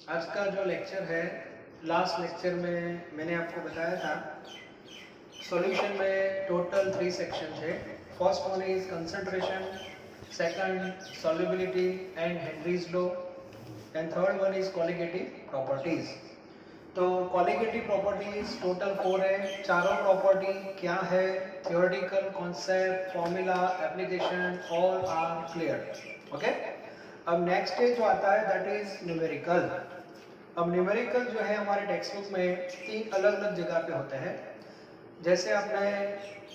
आज का जो लेक्चर है, लास्ट लेक्चर में मैंने आपको बताया था सॉल्यूशन में टोटल 3 सेक्शन है। First one is concentration, second solubility and Henry's law, and third one is colligative properties. तो कॉलिगेटिव प्रॉपर्टीज टोटल 4 है। चारों प्रॉपर्टी क्या है, theoretical concept, formula, application, all are clear. Okay, अब नेक्स्ट जो आता है दैट इज न्यूमेरिकल। अब न्यूमेरिकल जो है हमारे टेक्स्ट बुक में 3 अलग अलग जगह पे होते हैं। जैसे आपने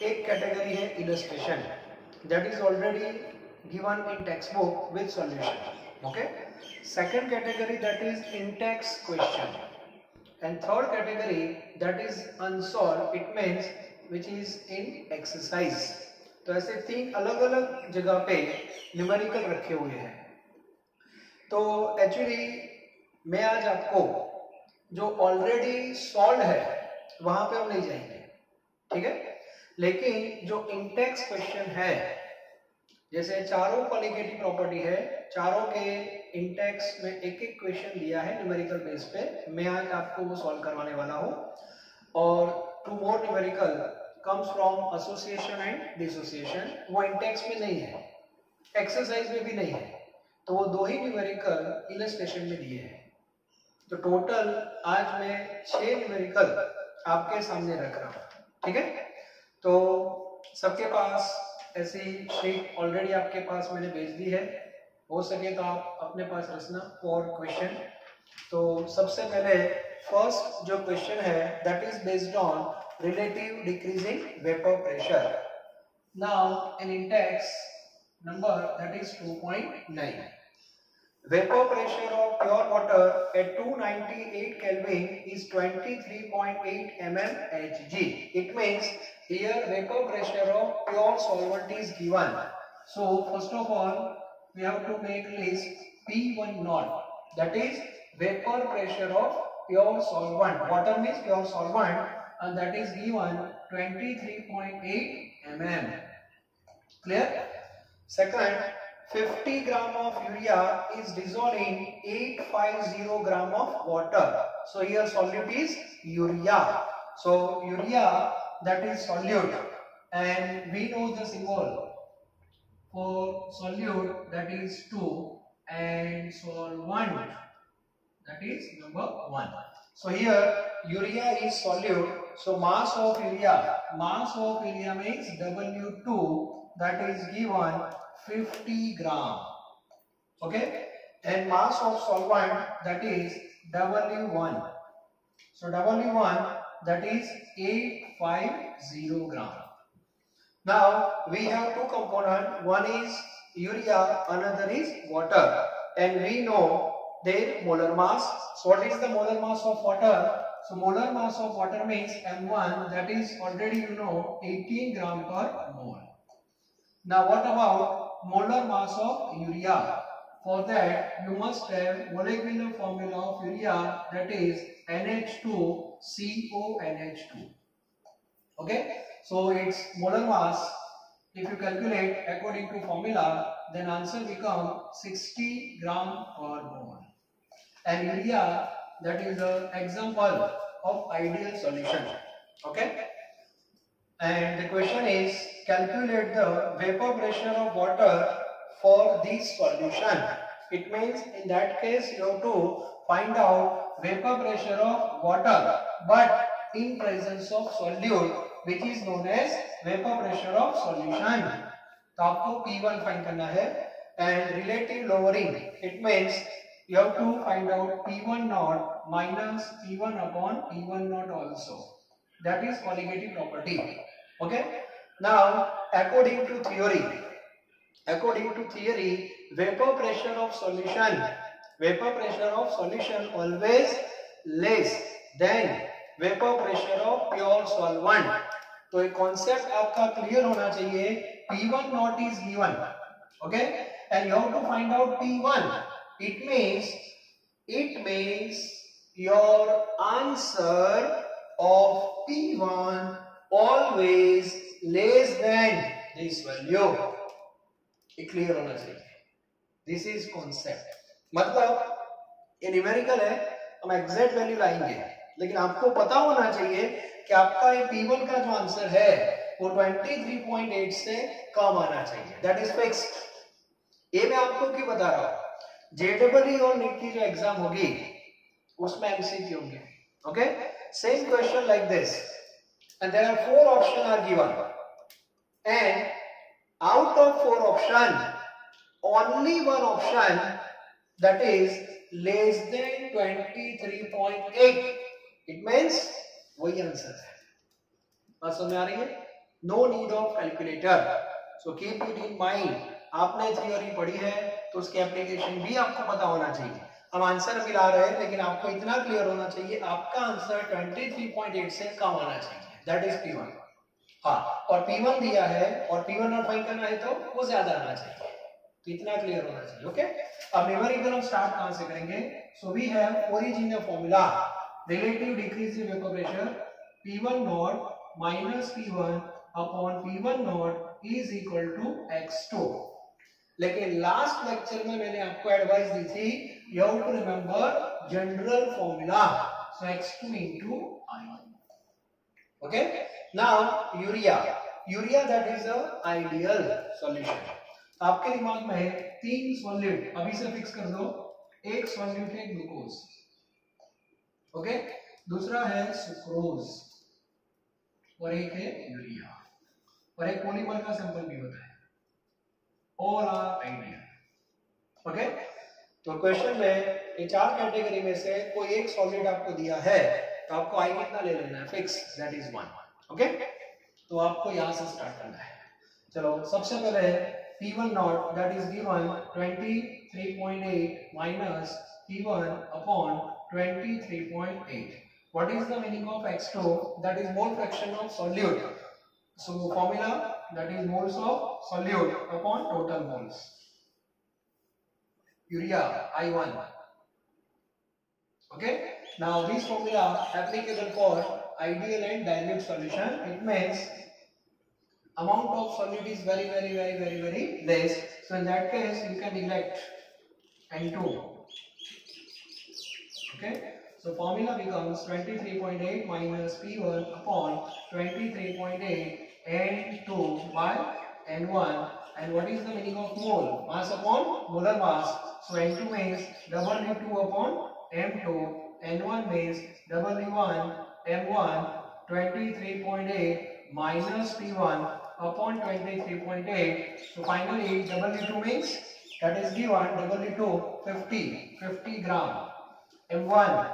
एक कैटेगरी है illustration, that is already given in text book with solution. Okay, second category that is in text question, and third category that is unsolved, it means which is in exercise. तो ऐसे 3 अलग अलग जगह पे numerical रखे हुए हैं। तो एक्चुअली मैं आज आपको जो ऑलरेडी सॉल्व है वहां पे हम नहीं जाएंगे, ठीक है। लेकिन जो इंटेक्स क्वेश्चन है, जैसे चारों कॉलिगेटिव प्रॉपर्टी है, चारों के इंटेक्स में एक एक क्वेश्चन दिया है न्यूमेरिकल बेस पे, मैं आज आपको वो सॉल्व करवाने वाला हूँ। और 2 more numerical comes from association and dissociation, वो इंटेक्स में नहीं है, एक्सरसाइज में भी नहीं है, तो वो 2 ही न्यूमेरिकल इलस्ट्रेशन में दिए हैं। तो टोटल आज मैं 6 न्यूमेरिकल आपके सामने रख रहा हूँ, ठीक है। तो सबके पास ऐसी शीट ऑलरेडी आपके पास मैंने भेज दी है, हो सके तो आप अपने पास रखना फॉर क्वेश्चन। तो सबसे पहले फर्स्ट जो क्वेश्चन है that is based on relative decreasing vapour pressure. Now in index number that is 2.9. Vapor pressure of pure water at 298 Kelvin is 23.8 mmHg. It means here vapor pressure of pure solvent is given. So first of all we have to make list P1 naught, that is vapor pressure of pure solvent. Water means pure solvent, and that is given 23.8 mm. Clear? Second, 50 gram of urea is dissolved in 850 gram of water. So here solute is urea. So urea, that is solute, and we know the symbol for solute, that is 2, and solvent, that is number 1. So here urea is solute, so mass of urea means W2, that is given 50 gram. Okay, and mass of solvent, that is W1. So W1, that is 850 gram. Now we have 2 components, one is urea, another is water, and we know their molar mass. So what is the molar mass of water? So molar mass of water means M1, that is already 18 gram per mole. Now what about molar mass of urea? For that you must have molecular formula of urea, that is NH2CONH2. Okay, so its molar mass, if you calculate according to formula, then answer become 60 gram per mole. And urea, that is the example of ideal solution. Okay, and the question is calculate the vapor pressure of water for this solution. It means in that case you have to find out vapor pressure of water but in presence of solute, which is known as vapor pressure of solution. तो आपको P1 find करना है, and relative lowering, it means you have to find out P1 naught minus P1 upon P1 naught also. That is colligative property. Okay, now according to theory, vapor pressure of solution always less than vapor pressure of pure solvent. तो एक concept आपका clear होना चाहिए, P1 naught is given, okay, and you have to find out P1. It means your answer of P1 always less than this value. ये clear होना चाहिए, this is concept. मतलब ये न्यूमेरिकल है, हम एग्जैक्ट वैल्यू लाएंगे, लेकिन आपको पता होना चाहिए कि आपका ये P1 का जो आंसर है वो 23.8 से कम आना चाहिए, दैट इज फिक्स्ड। ये मैं आपको क्यों बता रहा हूँ, जेडब्ल्यू और नीट की जो एग्जाम होगी उसमें एमसीक्यू होंगे, okay. Same question like this and there are 4 option are given and out of 4 option only one option that is less than 23.8, it means वही आंसर है। बात समझ में आ रही है? No need of calculator, so keep it in mind. आपने theory पढ़ी है तो उसके एप्लीकेशन भी आपको पता होना चाहिए। हम आंसर भी ला रहे हैं लेकिन आपको इतना क्लियर होना चाहिए आपका आंसर 23.8 से कम आना चाहिए, दैट इज P1। हाँ, और P1 दिया है और P1 नॉट फाइंड करना है तो वो ज्यादा आना चाहिए, इतना क्लियर होना चाहिए, ओके। अब न्यूमेरिकल हम स्टार्ट कहां से करेंगे? So we have origin of formula relative decrease in vapour pressure P1 not minus P1 upon P1 not is equal to x2। लेकिन लास्ट लेक्चर में मैंने आपको एडवाइस दी थी you have to remember general formula, so x2 into I1, okay. Now urea that is a ideal solution. आपके दिमाग में है 3 सॉल्यूट, अभी से फिक्स कर दो। एक सॉल्यूट है ग्लूकोज, ओके, दूसरा है सुक्रोज और एक है यूरिया, और एक पॉलीमर का सैंपल भी होता है। All are ideal, okay. तो क्वेश्चन में ये 4 कैटेगरी में से कोई एक सॉल्यूट आपको दिया है तो आपको आई कितना ले लेना है? Fix, that is 1, okay. तो आपको यहां से स्टार्ट करना है। चलो, सबसे पहले P1 naught that is given 23.8 minus P1 upon 23.8. What is the meaning of x2? That is mole fraction of solute. So formula that is moles of solute upon total moles. Urea I1. Okay. Now this formula applicable for ideal and dilute solution. It means amount of solute is very less, so in that case you can neglect N2, okay. So formula becomes 23.8 minus P1 upon 23.8 N2 by N1, and what is the meaning of mole? Mass upon molar mass, so N2 means W2 upon M2, N1 means W1 M1, 23.8 minus P1 upon 23.8, so finally W2 means that is given W2 50 gram, M1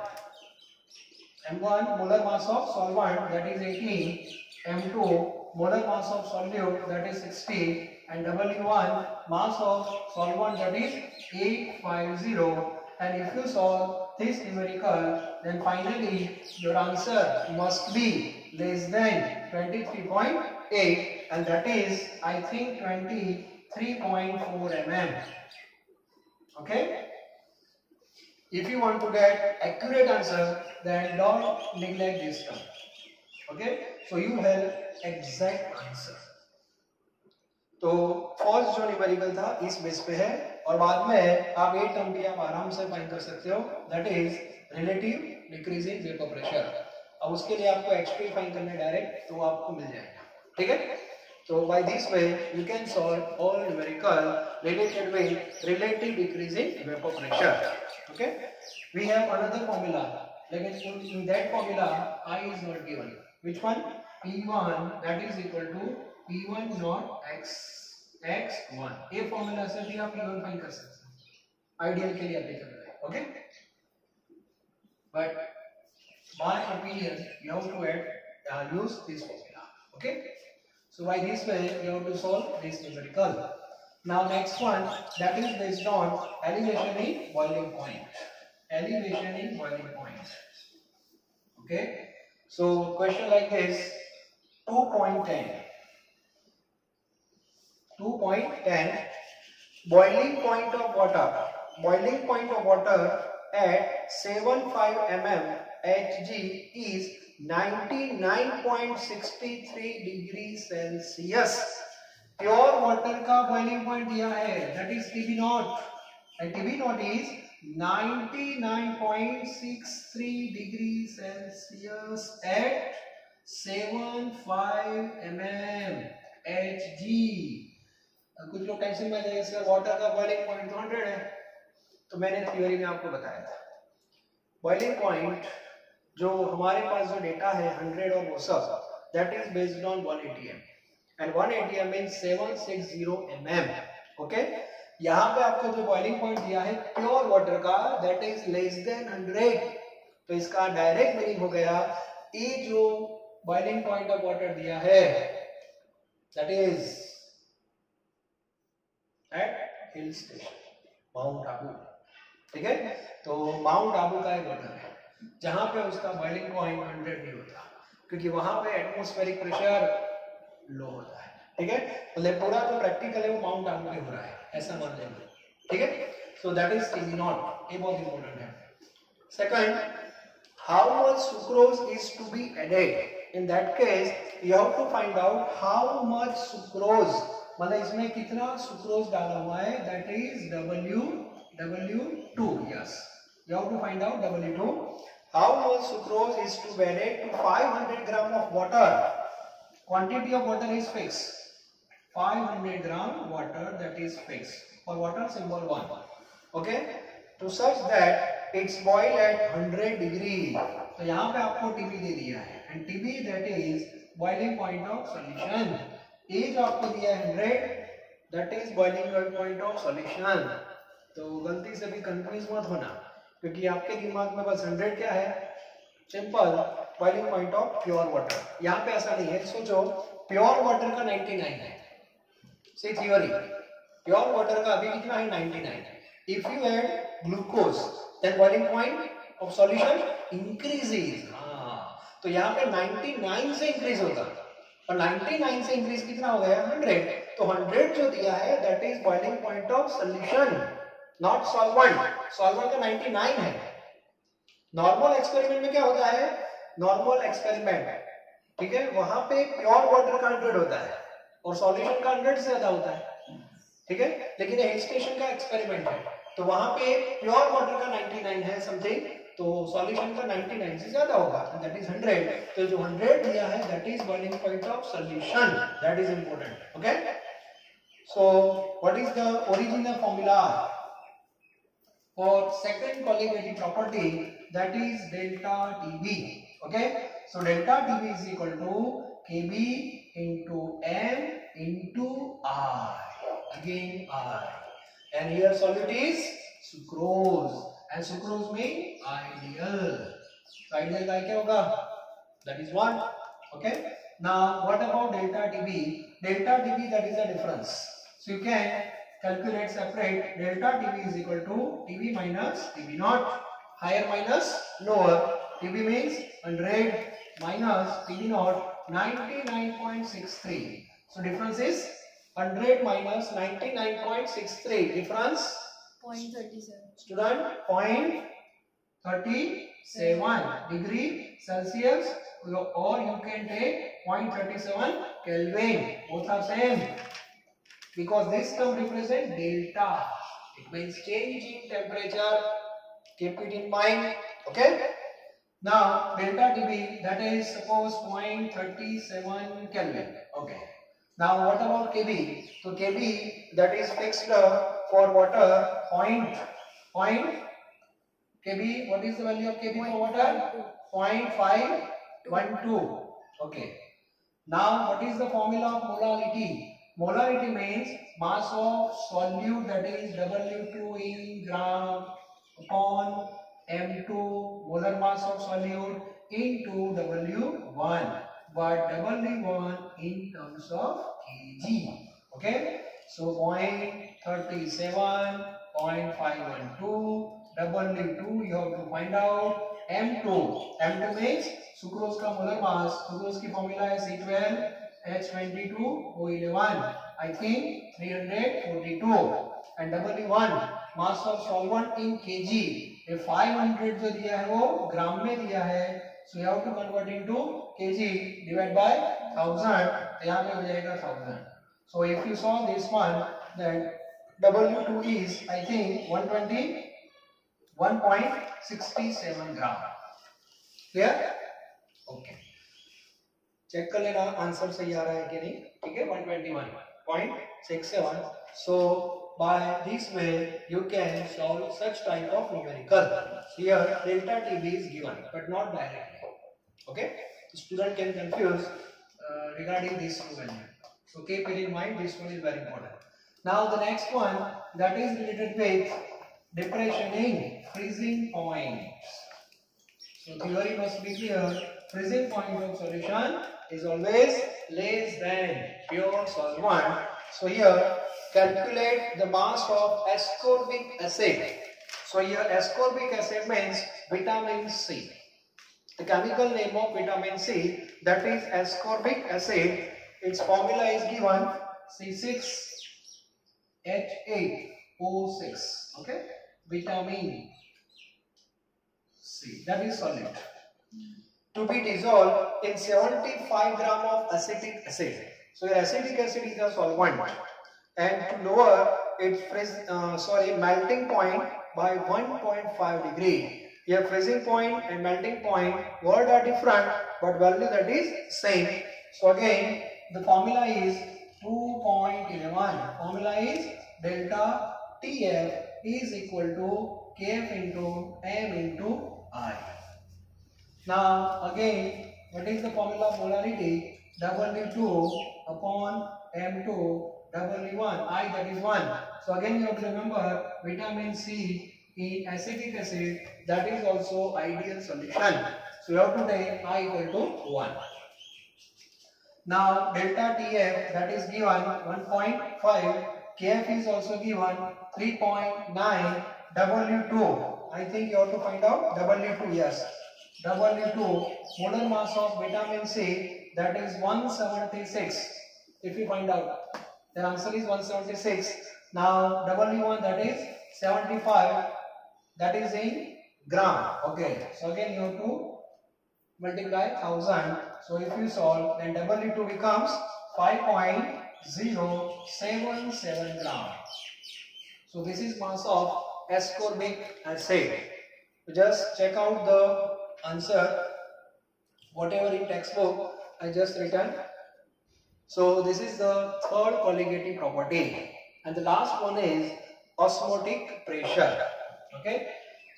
molar mass of solvent that is 18, M2 molar mass of solute that is 60, and W1 mass of solvent that is 850, and if you solve this numerical then finally your answer must be less than 23.8, and that is I think 23.4 mm, okay. If you want to get accurate answer then don't neglect this term, okay, so you have exact answer. तो first जो numerical था इस base पे है, और बाद में आप ये टर्म भी आप आराम से फाइंड कर सकते हो, that is relative decreasing vapour pressure. अब उसके लिए आपको x2 फाइंड करना है डायरेक्ट, तो आपको मिल जाएगा, ठीक है। तो by this way you can solve all numerical related with relative decreasing vapour pressure, okay. We have another formula, लेकिन in that formula I is not given. Which one? P1 that is equal to P1 not x1। ये formula से भी आप P1 find कर सकते हैं, ideal के लिए एप्लीकेबल है, okay. But my opinion you have to use this formula, okay. So by this way you have to solve this numerical. Now next one, that is based on elevation in boiling point, okay. So question like this, 2.10 boiling point of water at 75 mm Hg is 99.63 degree Celsius. Pure water का boiling point दिया है, that is TB not, and TB not is 99.63 degree Celsius at 75 mm Hg। कुछ लोग tension में जाएंगे sir water का boiling point तो 100 है, तो मैंने थ्योरी में आपको बताया था बॉइलिंग पॉइंट जो हमारे पास जो डेटा है 100 और वो सब that is based on 1 atm and 1 atm means 760 mm। Okay, यहाँ पे आपको जो बॉइलिंग पॉइंट दिया है प्योर वाटर का दैट इज लेस देन 100, तो इसका डायरेक्ट मीनिंग हो गया ये जो बॉइलिंग पॉइंट ऑफ वाटर दिया है that is at hill station Mount Abu. ठीक है, तो माउंट आबू का एक वाटर है जहां पे उसका बॉइलिंग पॉइंट 100 नहीं होता क्योंकि वहां पे एटमॉस्फेरिक प्रेशर लो होता है। ठीक है, मतलब पूरा जो प्रैक्टिकल है वो माउंट आबू पे हो रहा है ऐसा मान लेंगे। ठीक है, so that is TV not, ये बहुत इंपॉर्टेंट है। Second, how much sucrose is to be added, in that case you have to find out how much sucrose, मतलब इसमें कितना सुक्रोज डाला हुआ है that is W2। Yes, you have to find out W2. How much sucrose is to be added to 500 gram of water? Quantity of water is fixed. 500 gram water that is fixed. For water symbol 1. Okay? To such that it's boiled at 100 degree. तो यहाँ पे आपको TB दे दिया है and TB that is boiling point of solution. ये जो आपको दिया है 100 that is boiling point of solution. तो गलती से भी कंफ्यूज मत होना क्योंकि आपके दिमाग में बस 100 क्या है, simple boiling point of pure water. यहाँ पे ऐसा नहीं है, सोचो प्योर वाटर का 99 है, सी थ्योरी प्योर वाटर का अभी कितना है 99। If you add glucose then boiling point of solution increases. हाँ, तो यहाँ पे 99 से इंक्रीज होगा और 99 से इंक्रीज कितना हो गया 100, तो 100 जो दिया है that is boiling point of solution not solvent. Solvent का 99 है। नॉर्मल एक्सपेरिमेंट में क्या होता है, नॉर्मल एक्सपेरिमेंट ठीक है वहां पे प्योर वाटर का 100 होता है और सॉल्यूशन का 100 से ज्यादा होता है। ठीक है, लेकिन हिल स्टेशन का एक्सपेरिमेंट है तो वहां पे प्योर वाटर का 99 है समथिंग, तो सॉल्यूशन का 99 से ज्यादा होगा दैट इज 100। तो जो 100 दिया है that is boiling point of solution, that is important. Okay, so what is the original formula for second colligative property that is delta TB. Okay, so delta TB is equal to Kb into M into I, again I, and here solute is sucrose and sucrose means ideal, so ideal का क्या होगा that is 1. Okay, now what about delta TB? Delta TB that is the difference, so you can calculate separate. Delta TB is equal to TB minus TB naught, higher minus lower. TB means 100 minus TB naught 99.63. So difference is 100 minus 99.63. Difference 0.37. Student 0.37 degree Celsius, or you can take 0.37 Kelvin. Both are same. Because this term represents delta, it means change in temperature. Keep it in mind. Okay, now delta TB that is suppose 0.37 Kelvin. Okay, now what about Kb? So Kb that is fixed for water point Kb, what is the value of Kb for water? 0.512. Okay, now what is the formula of molality? Molarity means mass of solute that is W2 in gram upon M2 molar mass of solute into W1, but W1 in terms of kg. Okay, so 0.37, 0.512, W2 you have to find out, M2 means sucrose का molar mass, sucrose की formula है C12 H22O11, I think 342, and W1 mass of solvent in kg, ये 500 जो दिया है वो ग्राम में दिया है, so you have to convert into kg divide by 1000, यहाँ पे हो जाएगा 1000. So if you saw this one, then W2 is I think 120 1.67 gram. Clear? Okay. Check कर लेना आंसर सही आ रहा है कि नहीं. ठीक है, 121.67. So by this way you can solve such type of numerical. Here delta TB is given but not directly. Okay, the student can confuse regarding this value. So keep it in mind, this one is very important. Now the next one that is related with depression in freezing points. So theory must be clear. Freezing point of solution is always less than pure solvent. So here calculate the mass of ascorbic acid. So here ascorbic acid means vitamin C. The chemical name of vitamin C, that is ascorbic acid. Its formula is given C6H8O6. Okay, vitamin C, that is solid. To be dissolved in 75 gram of acetic acid. So your acetic acid is a solvent, and to lower its melting point by 1.5 degree. Here freezing point and melting point word are different, but value that is same. So again the formula is 2.11. Formula is delta TF is equal to Kf into m into I. Now again, what is the formula of molarity? W2 upon M2 W1, I that is 1. So again you have to remember vitamin C in acetic acid, that is also ideal solution. So you have to take I equal to 1. Now delta TF that is given 1.5, Kf is also given 3.9, W2 I think you have to find out W2. Yes, W2 molar mass of vitamin C, that is 176. If you find out, the answer is 176. Now W1 that is 75, that is in gram. Okay, so again you have to multiply 1000. So if you solve, then W2 becomes 5.077 gram. So this is mass of ascorbic acid. Just check out the answer, whatever in textbook I just written. So this is the third colligative property, and the last one is osmotic pressure. Okay,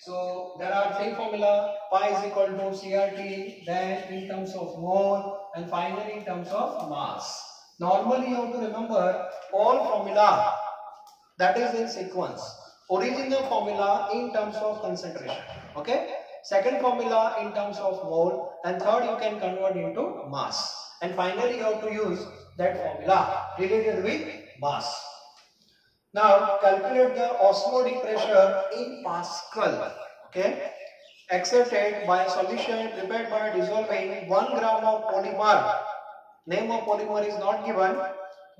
so there are three formula: pi is equal to CRT, then in terms of mole, and finally in terms of mass. Normally you have to remember all formula that is in sequence. Original formula in terms of concentration. Okay, second formula in terms of mole, and third you can convert into mass, and finally you have to use that formula related with mass. Now calculate the osmotic pressure in Pascal. Okay, exerted by a solution prepared by dissolving 1 gram of polymer. Name of polymer is not given.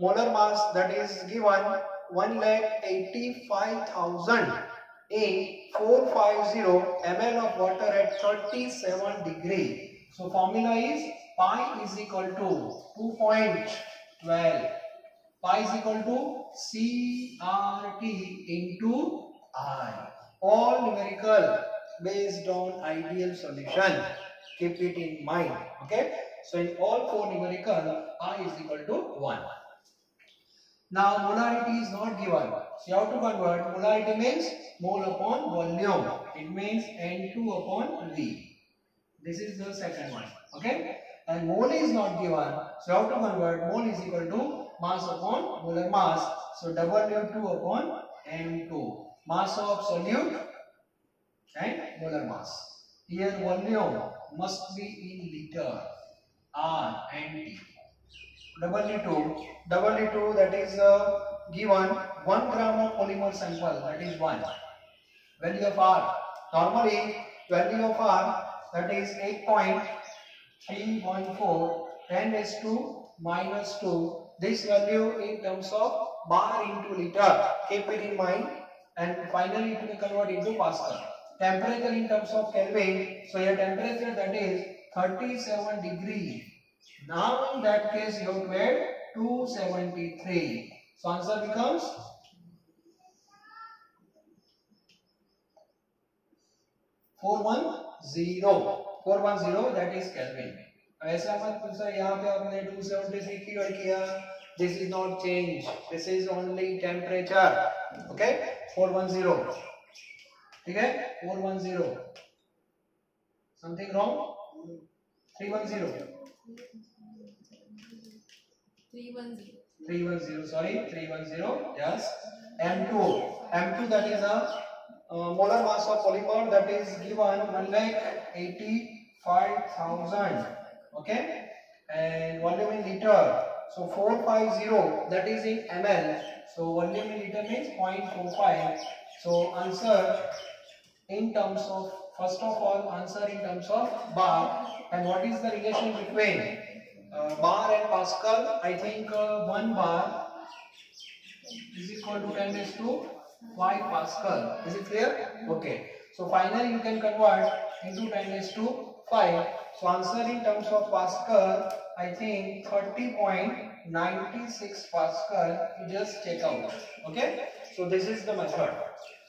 Molar mass that is given 1,85,000 in 450 ml of water at 37 degree. So formula is pi is equal to 2.12. Pi is equal to CRT into I. All numerical based on ideal solution. Keep it in mind. Okay. So in all four numerical, I is equal to 1. Now molarity is not given. So you have to convert. Molarity means mole upon volume. It means N2 upon V. This is the second one. Okay. And mole is not given. So you have to convert. Mole is equal to mass upon molar mass. So W2 upon M2. Mass of solute and molar mass. Here volume must be in liter. R and T. W2 that is given 1 gram of polymer sample, that is 1. Value of R. Normally value of R that is 8.314, 10⁻⁻². This value in terms of bar into liter. Keep it in mind, and finally it will convert into Pascal. Temperature in terms of Kelvin. So your temperature that is 37 degree. Now in that case you have to add 273. So answer becomes 410 that is Kelvin. ऐसा मत पूछो यहाँ पे आपने 273 की और किया, this is not change, this is only temperature. Okay, 410, ठीक है, 410. Something wrong? 310. 310, sorry, 310. Yes. M2 that is a molar mass of polymer that is given 1,85,000. Okay, and volume in liter. So 450 that is in ml. So volume in liter means 0.45. So answer in terms of, first of all, answer in terms of bar. And what is the relation between bar and Pascal? I think 1 bar is equal to 10⁵ Pascal. Is it clear? Okay. So finally you can convert into 10⁵. So answer in terms of Pascal, I think 30.96 Pascal. You just check out. Okay. So this is the method.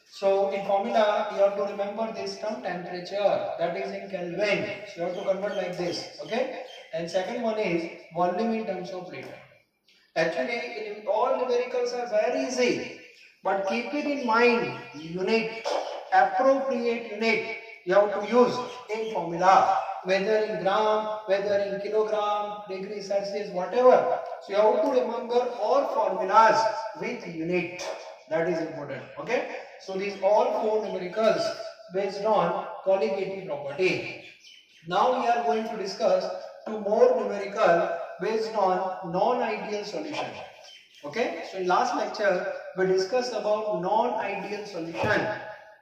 So in formula you have to remember this term temperature, that is in Kelvin. So you have to convert like this. Okay. And second one is volume in terms of liter. Actually all numericals are very easy, but keep it in mind, unit, appropriate unit you have to use in formula, whether in gram, whether in kilogram, degree Celsius, whatever. So you have to remember all formulas with unit. That is important. Okay. So these all 4 numericals based on colligative property. Now we are going to discuss 2 more numerical based on non-ideal solution. Okay. So in last lecture we discussed about non-ideal solution.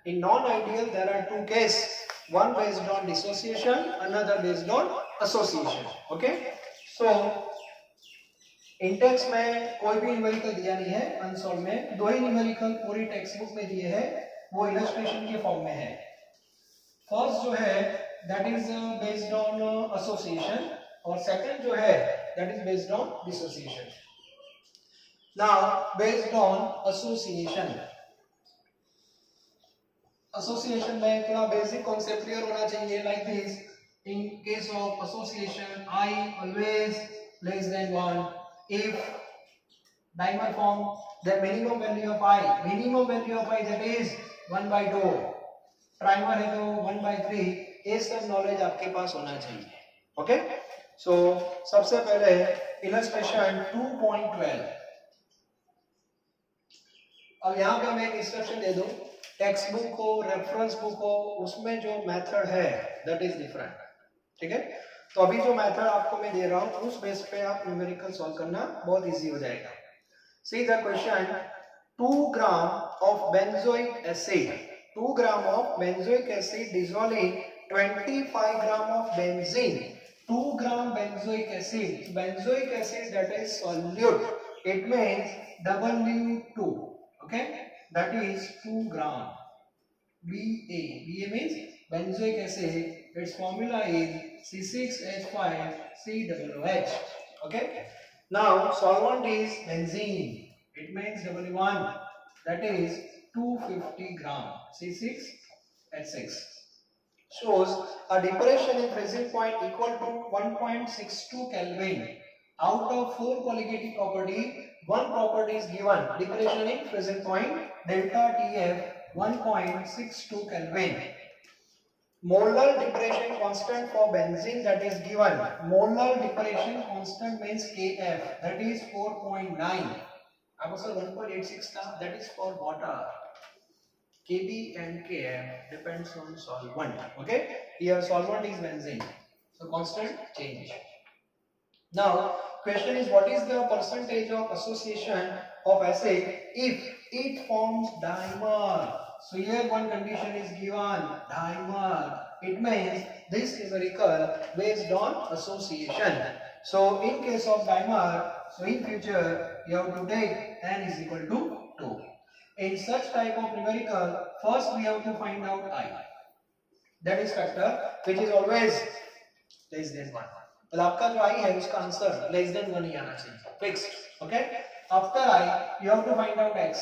In non-ideal there are 2 cases. One based on dissociation, another based on association. Okay. So Intex में कोई भी numerical दिया नहीं है, unsolved में 2 ही numerical पूरी text book में दिए हैं, वो इलस्ट्रेशन के फॉर्म में है. फर्स्ट जो है that is based on association और सेकंड जो है that is based on dissociation. Now based on association में थोड़ा बेसिक कॉन्सेप्ट क्लियर होना चाहिए. Like this, in case of association I always less than 1. If dimer form, the minimum value of I that is 1/2. Trimer है तो 1/3. ये सब knowledge आपके पास होना चाहिए. ओके. सो सबसे पहले इलस्ट्रेशन 2.12. अब यहाँ पे मैं एक इंस्ट्रक्शन दे दूं, टेक्स्ट बुक हो, रेफरेंस बुक हो, उसमें जो मेथड है दैट इज डिफरेंट. ठीक है. तो अभी जो मेथड आपको मैं दे रहा हूं उस बेस पे आप न्यूमेरिकल सॉल्व करना बहुत इजी हो जाएगा. See the question, 2 gram of benzoic acid, 2 gram of benzoic acid dissolving 25 gram of benzene. 2 gram benzoic acid that is solute, it means W2. Okay, that is 2 gram. Ba means benzoic acid, its formula is C6H5COOH. Okay. Now solvent is benzene. It means W1. That is 250 gram. C6H6 shows a depression in freezing point equal to 1.62 Kelvin. Out of 4 colligative property, 1 property is given. Depression in freezing point delta TF 1.62 Kelvin. Molar depression constant for benzene that is given. Molar depression constant means Kf, that is 4.9. Also 1.86 that is for water. Kb and Kf depends on solvent. Okay, here solvent is benzene, so constant change. Now question is, what is the percentage of association of acid if it forms dimer? So here one condition is given, dimer. It means this numerical based on association. So in case of dimer, so in future you have to take n is equal to 2. In such type of numerical, first we have to find out I. That is factor which is always less than 1. तो आपका जो I है उसका answer less than 1 ही आना चाहिए, fixed. Okay. After I, you have to find out x.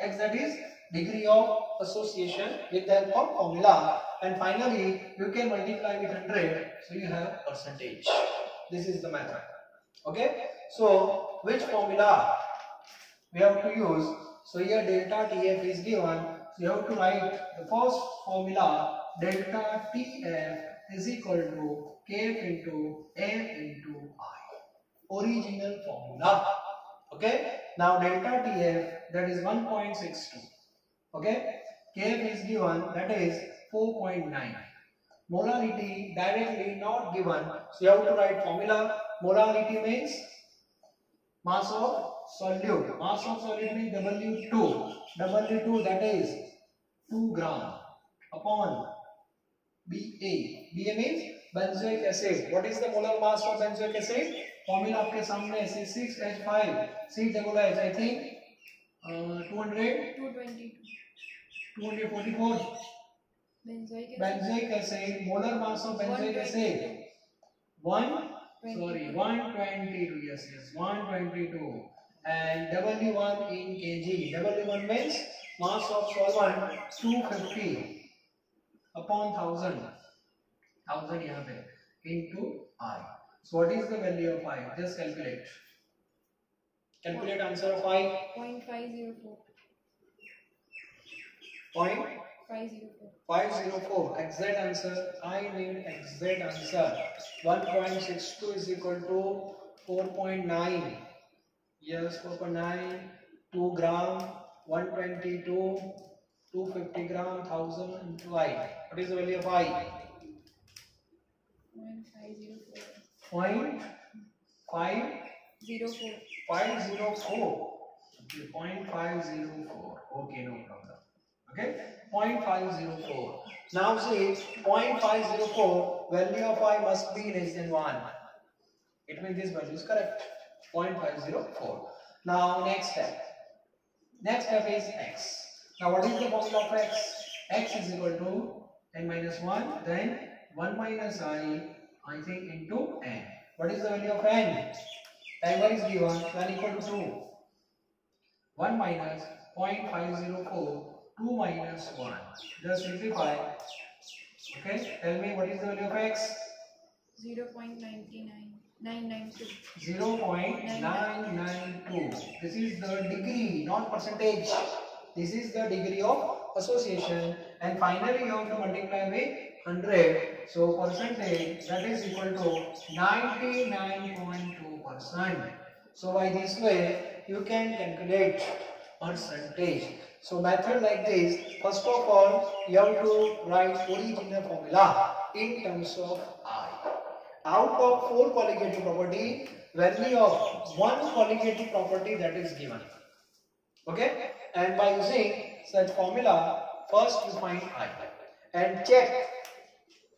X that is degree of association with the help of formula, and finally you can multiply with 100, so you have percentage. This is the method. Okay, so which formula we have to use? So here delta TF is given, so you have to write the first formula, delta TF is equal to Kf into M into I, original formula. Okay, now delta TF, that is 1.62. okay, Kf is given, that is 4.9. molarity directly not given, so you have to write formula. Molarity means mass of solute. Mass of solute means W2. W2, that is 2 gram upon Ba. Ba means benzoic acid. What is the molar mass of benzoic acid? Formula आपके सामने है, C6H5 C-double-H, I think 244 benzoic acid. Molar mass of benzoic acid 122. Yes, 122. And W1 in kg. W1 means mass of solvent 250 upon 1000. 1000 यहाँ पे into I. So what is the value of I? Just calculate. Calculate answer of I. 0.504. 0.504. Exact answer. I need exact answer. 1.62 is equal to 4.9. Yes, 4.9. 2 gram. 122. 250 gram. 1000 into I. What is the value of I? 0.504. 504. Okay, 0.504. Okay, no problem. Okay, 0.504. Now see, 0.504 value of I must be less than 1. It means this value is correct. 0.504. Now next step. Next step is x. Now what is the formula of x? X is equal to n minus 1, then 1 minus I think into n. What is the value of n? N is given, so n equal to 2. 1 minus 0.504, 2 minus 1. Just simplify. Okay, tell me what is the value of x? 0.992. 0.992. This is the degree, not percentage. This is the degree of association, and finally you have to multiply with 100. So percentage, that is equal to 99.2%. So by this way you can calculate percentage. So method like this, first of all you have to write original formula in terms of I. Out of 4 colligative property, value of 1 colligative property that is given. Okay, and by using such formula, first you find I and check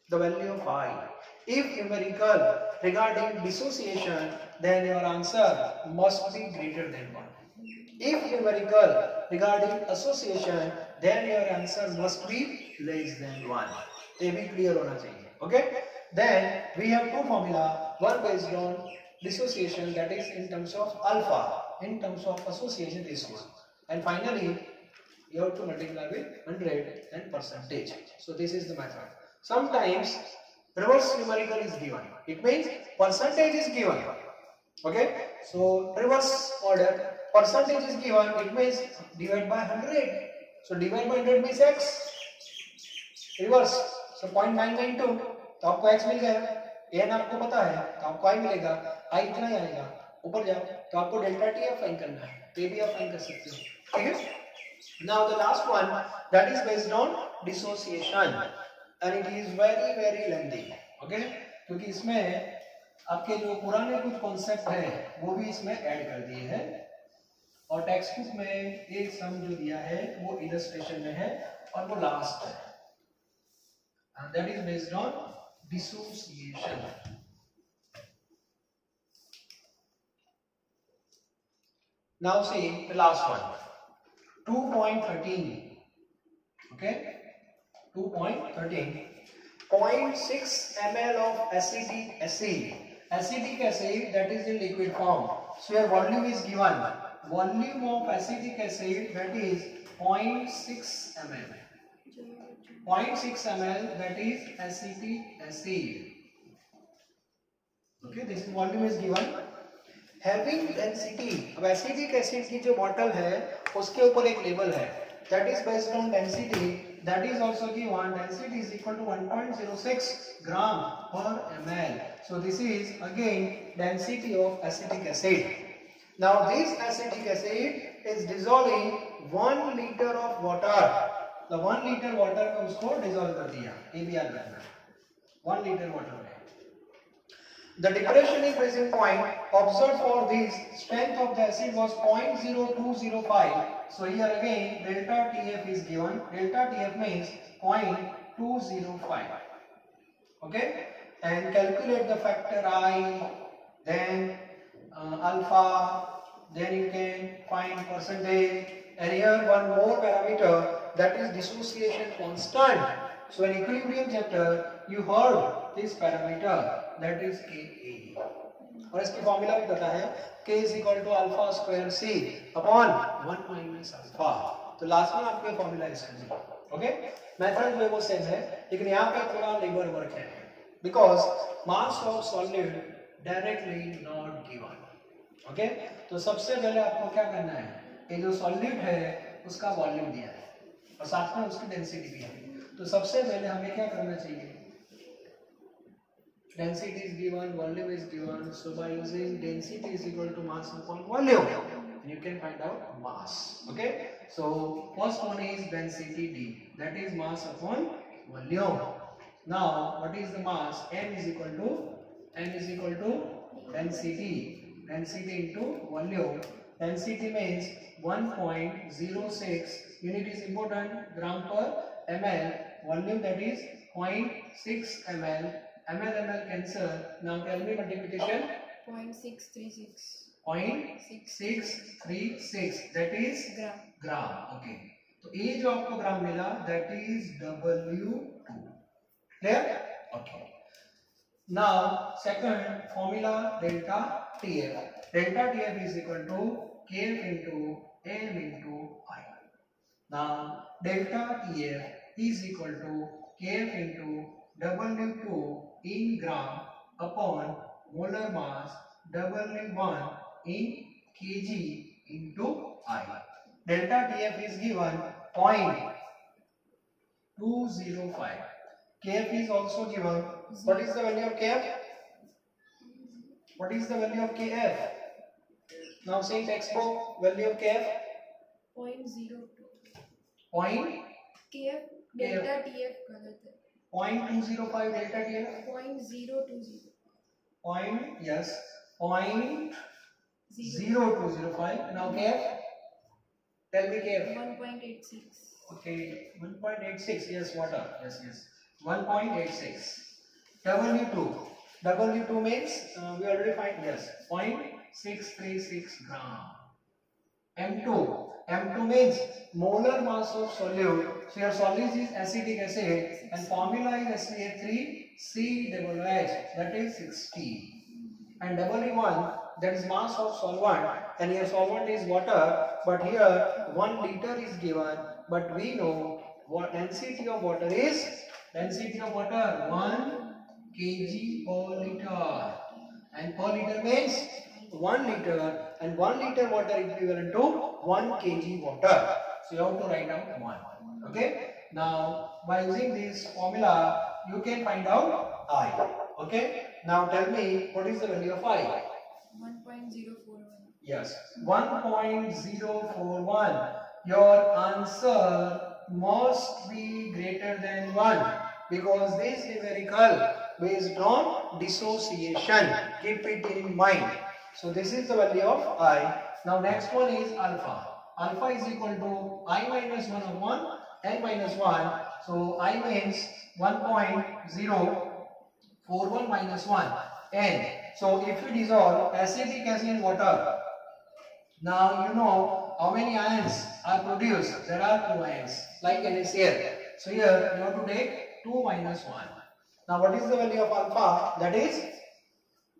the value of I. If numerical regarding dissociation, then your answer must be greater than 1. If numerical regarding association, then your answer must be less than 1. ये भी clear होना चाहिए. Okay? Then we have 2 formula, one based on dissociation, that is in terms of alpha, in terms of association this one, and finally you have to multiply with 100 and percentage. So this is the method. Sometimes reverse numerical is given. It means percentage is given. Okay, so reverse order, percentage is given. It means divide by 100. So divide by 100 means x. Reverse. So 0.992. तो आपको x मिल गया. n आपको पता है, तो आपको i मिलेगा. i इतना ही आएगा. ऊपर जाओ तो आपको डेल्टा t फाइंड करना है. तो ये भी आप फाइंड कर सकते हो. ठीक है. Now the last one, that is based on dissociation, and it is very lengthy. Okay, क्योंकि इसमें आपके जो पुराने कुछ कॉन्सेप्ट है वो भी इसमें ऐड कर दिए हैं, और टेक्स्ट बुक में एक सम जो दिया है वो इलस्ट्रेशन में है और वो लास्ट है, and that is based on dissociation. Now see the last one. 2.13. Okay, 2.13. 0.6 ml of acetic acid. Acetic acid, that is in liquid form. So your volume is given. Volume of acetic acid, that is 0.6 ml. 0.6 ml, that is acetic acid. Okay, this volume is given. Having density, अब acetic acid की जो bottle है उसके ऊपर एक label है, that is based on density, that is also given. Density is equal to 1.06 gram per ml. So this is again density of acetic acid. Now this acetic acid is dissolving 1 liter of water. The 1 liter water को उसको dissolve कर दिया, ये भी याद रखना, 1 liter water में. The depression in freezing point observed for this strength of the acid was 0.0205. So here again delta TF is given. Delta TF means 0.205. Okay, and calculate the factor I, then alpha, then you can find percentage, and here one more parameter, that is dissociation constant. So in equilibrium chapter you heard this parameter, that is Ka, और इसकी formula भी पता है, K is equal to alpha square C upon 1 minus alpha. तो last में आपको formula इसका, okay. Method जो है वो सेम है, लेकिन यहाँ पे थोड़ा लेबर वर्क है, because mass of solid directly not given. Okay, तो सबसे पहले आपको क्या करना है, ये जो सॉलिड है उसका वॉल्यूम दिया है और साथ में उसकी डेंसिटी भी है. तो सबसे पहले हमें क्या करना चाहिए, density is given, volume is given, so by using density is equal to mass upon volume, and you can find out mass. Okay, so first one is density D, that is mass upon volume. Now what is the mass? M is equal to density into volume. Density means 1.06, unit is important, gram per ml. Volume, that is 0.6 ml. ml cancel. Now tell me multiplication. 0.636. 0.636, that is gram. Okay, तो ये जो आपको ग्राम मिला, that is W2. Clear? Okay. Now second formula, delta TF. Delta TF is equal to Kf into M into I. Now delta TF is equal to Kf into W2 in gram upon molar mass W1 in kg into I. Delta TF is given 0.205. Kf is also given. What is the value of Kf? What is the value of Kf? Now see textbook, value of Kf 0.02. Point KF delta TF गलत है. 0.205 delta TF. 0.020. Yes, 0.0205. Now Kf, tell me Kf. 1.86. Okay, 1.86. Yes, water. Yes. 1.86. W2 means we already find, yes, 0.636 gram. M2 means molar mass of solute. So your solute is acetic acid and formula is SCA3COOH, that is 60. And W1, that is mass of solvent, and here solvent is water, but here 1 liter is given, but we know what density of water is. Density of water 1 kg per liter, and per liter means 1 liter, and 1 liter water equivalent to 1 kg water. So you have to write down 1. Okay, now by using this formula you can find out I. Okay, now tell me what is the value of I? 1.041. Yes, 1.041. Your answer must be greater than 1, because this numerical based on dissociation. Keep it in mind. So this is the value of I. Now next one is alpha. Alpha is equal to I minus 1 upon n minus 1. So I means 1.041 minus 1 n. So if we dissolve acetic acid in water, now you know how many ions are produced. There are 2 ions like NaCl. So here you have to take 2 minus 1. Now what is the value of alpha? That is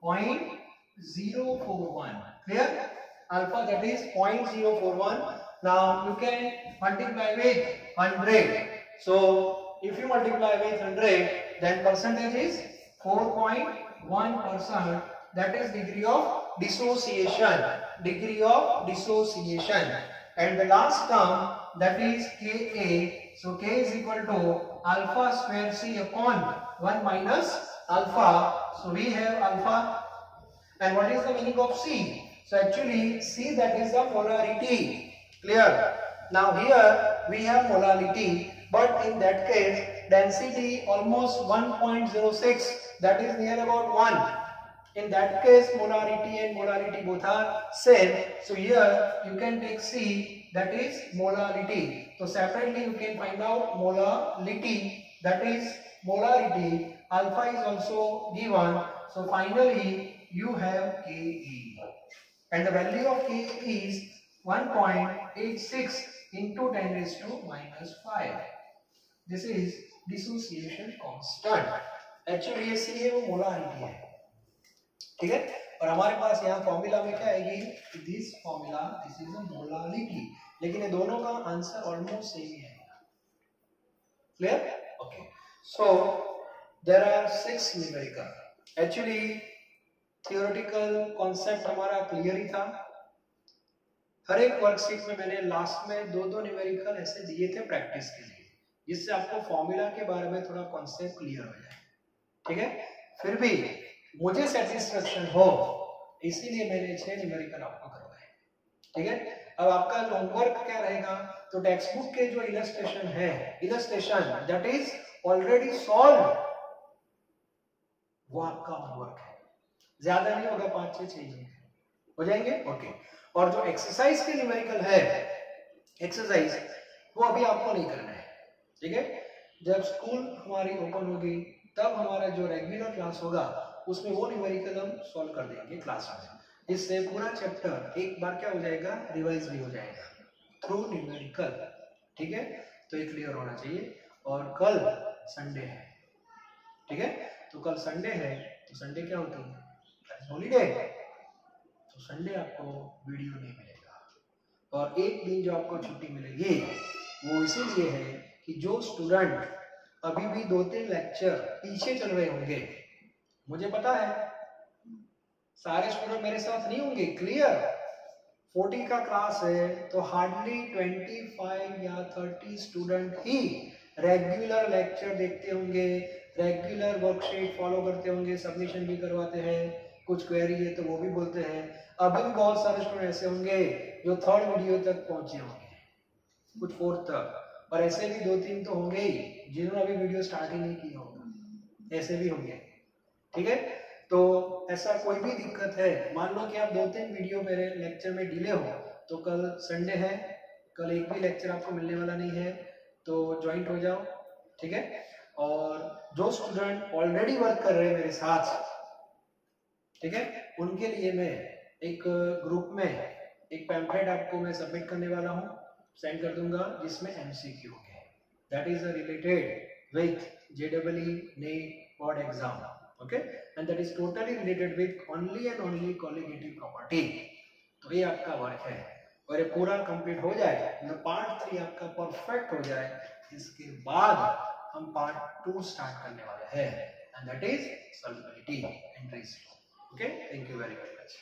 0.041. Clear? Alpha, that is 0.041. Now you can multiply with 100. So if you multiply with 100, then percentage is 4.1%. That is degree of dissociation. Degree of dissociation. And the last term, that is Ka. So K is equal to alpha square C upon 1 minus alpha. So we have alpha. And what is the meaning of C? So actually C, that is the molarity. Clear? Now here we have molality, but in that case density almost 1.06, that is near about 1. In that case molarity and molality both are same. So here you can take C, that is molality. So separately you can find out molality, that is molarity. Alpha is also given. So finally you have Ke, and the value of Ke is 1.86 into 10 raised to minus 5. This is dissociation constant. Actually ये C है वो molarity है, ठीक है। और हमारे पास यहाँ formula में क्या आएगी, this formula, this is a molarity, लेकिन ये दोनों का आंसर ऑलमोस्ट सेम ही आएगा। Clear? Okay. So there are 6 numerical. Actually theoretical concept हमारा क्लियर ही था। हर एक वर्कशीट में मैंने लास्ट में 2-2 न्यूमेरिकल ऐसे दिए थे प्रैक्टिस के लिए, जिससे आपको फॉर्मूला के बारे में थोड़ा कॉन्सेप्ट क्लियर हो जाए, ठीक है। फिर भी मुझे सेटिस्फेक्शन हो, इसीलिए मैंने 6 न्यूमेरिकल आपको करवाए, ठीक है। अब आपका जो होमवर्क क्या रहेगा, तो टेक्स्ट बुक के जो इलस्ट्रेशन है, illustration that is already solve, वो आपका होमवर्क है। ज्यादा नहीं होगा, 5-6 चाहिए, हो जाएंगे, ओके। और जो एक्सरसाइज के न्यूमेरिकल है, एक्सरसाइज वो अभी आपको नहीं करना है, ठीक है। जब स्कूल हमारी ओपन होगी तब हमारा जो रेगुलर क्लास होगा उसमें वो न्यूमेरिकल हम सॉल्व कर देंगे क्लास में। इससे पूरा चैप्टर एक बार क्या हो जाएगा, रिवाइज भी हो जाएगा थ्रू न्यूमेरिकल, ठीक है। तो ये क्लियर होना चाहिए। और कल संडे है, ठीक है। तो कल संडे है, तो संडे क्या होती है, हॉलीडे, तो संडे आपको वीडियो नहीं मिलेगा। और एक दिन जो आपको छुट्टी मिलेगी वो इसीलिए है कि जो स्टूडेंट अभी भी 2-3 लेक्चर पीछे चल रहे होंगे, मुझे पता है सारे स्टूडेंट मेरे साथ नहीं होंगे, क्लियर। 40 का क्लास है तो हार्डली 25 या 30 स्टूडेंट ही रेगुलर लेक्चर देखते होंगे, रेगुलर वर्कशीट फॉलो करते होंगे, सबमिशन भी करवाते हैं, कुछ क्वेरी है तो वो भी बोलते हैं। अभी भी बहुत सारे स्टूडेंट ऐसे होंगे जो 3rd वीडियो तक पहुंचे होंगे, कुछ 4th तक, और ऐसे भी 2-3 तो होंगे ही जिन्होंने अभी वीडियो स्टार्ट ही नहीं किया होगा, ऐसे भी होंगे, ठीक है। तो ऐसा कोई भी दिक्कत है, मान लो कि आप 2-3 वीडियो मेरे लेक्चर में डिले हो, तो कल संडे है, कल एक भी लेक्चर आपको मिलने वाला नहीं है, तो ज्वाइंट हो जाओ, ठीक है। और जो स्टूडेंट ऑलरेडी वर्क कर रहे हैं मेरे साथ, ठीक है, उनके लिए मैं एक ग्रुप में एक पैम्फलेट आपको मैं सबमिट करने वाला हूँ, सेंड कर दूंगा, जिसमें MCQ है, that is related with JEE NEET board exam, okay, and that is totally related with only and only colligative property. तो ये आपका वर्क है, और ये पूरा कंप्लीट हो जाए, मतलब पार्ट 3 आपका परफेक्ट हो जाए, इसके बाद हम पार्ट 2 स्टार्ट करने वाले हैं, and that is solubility and tracing. Okay, thank you very, very much.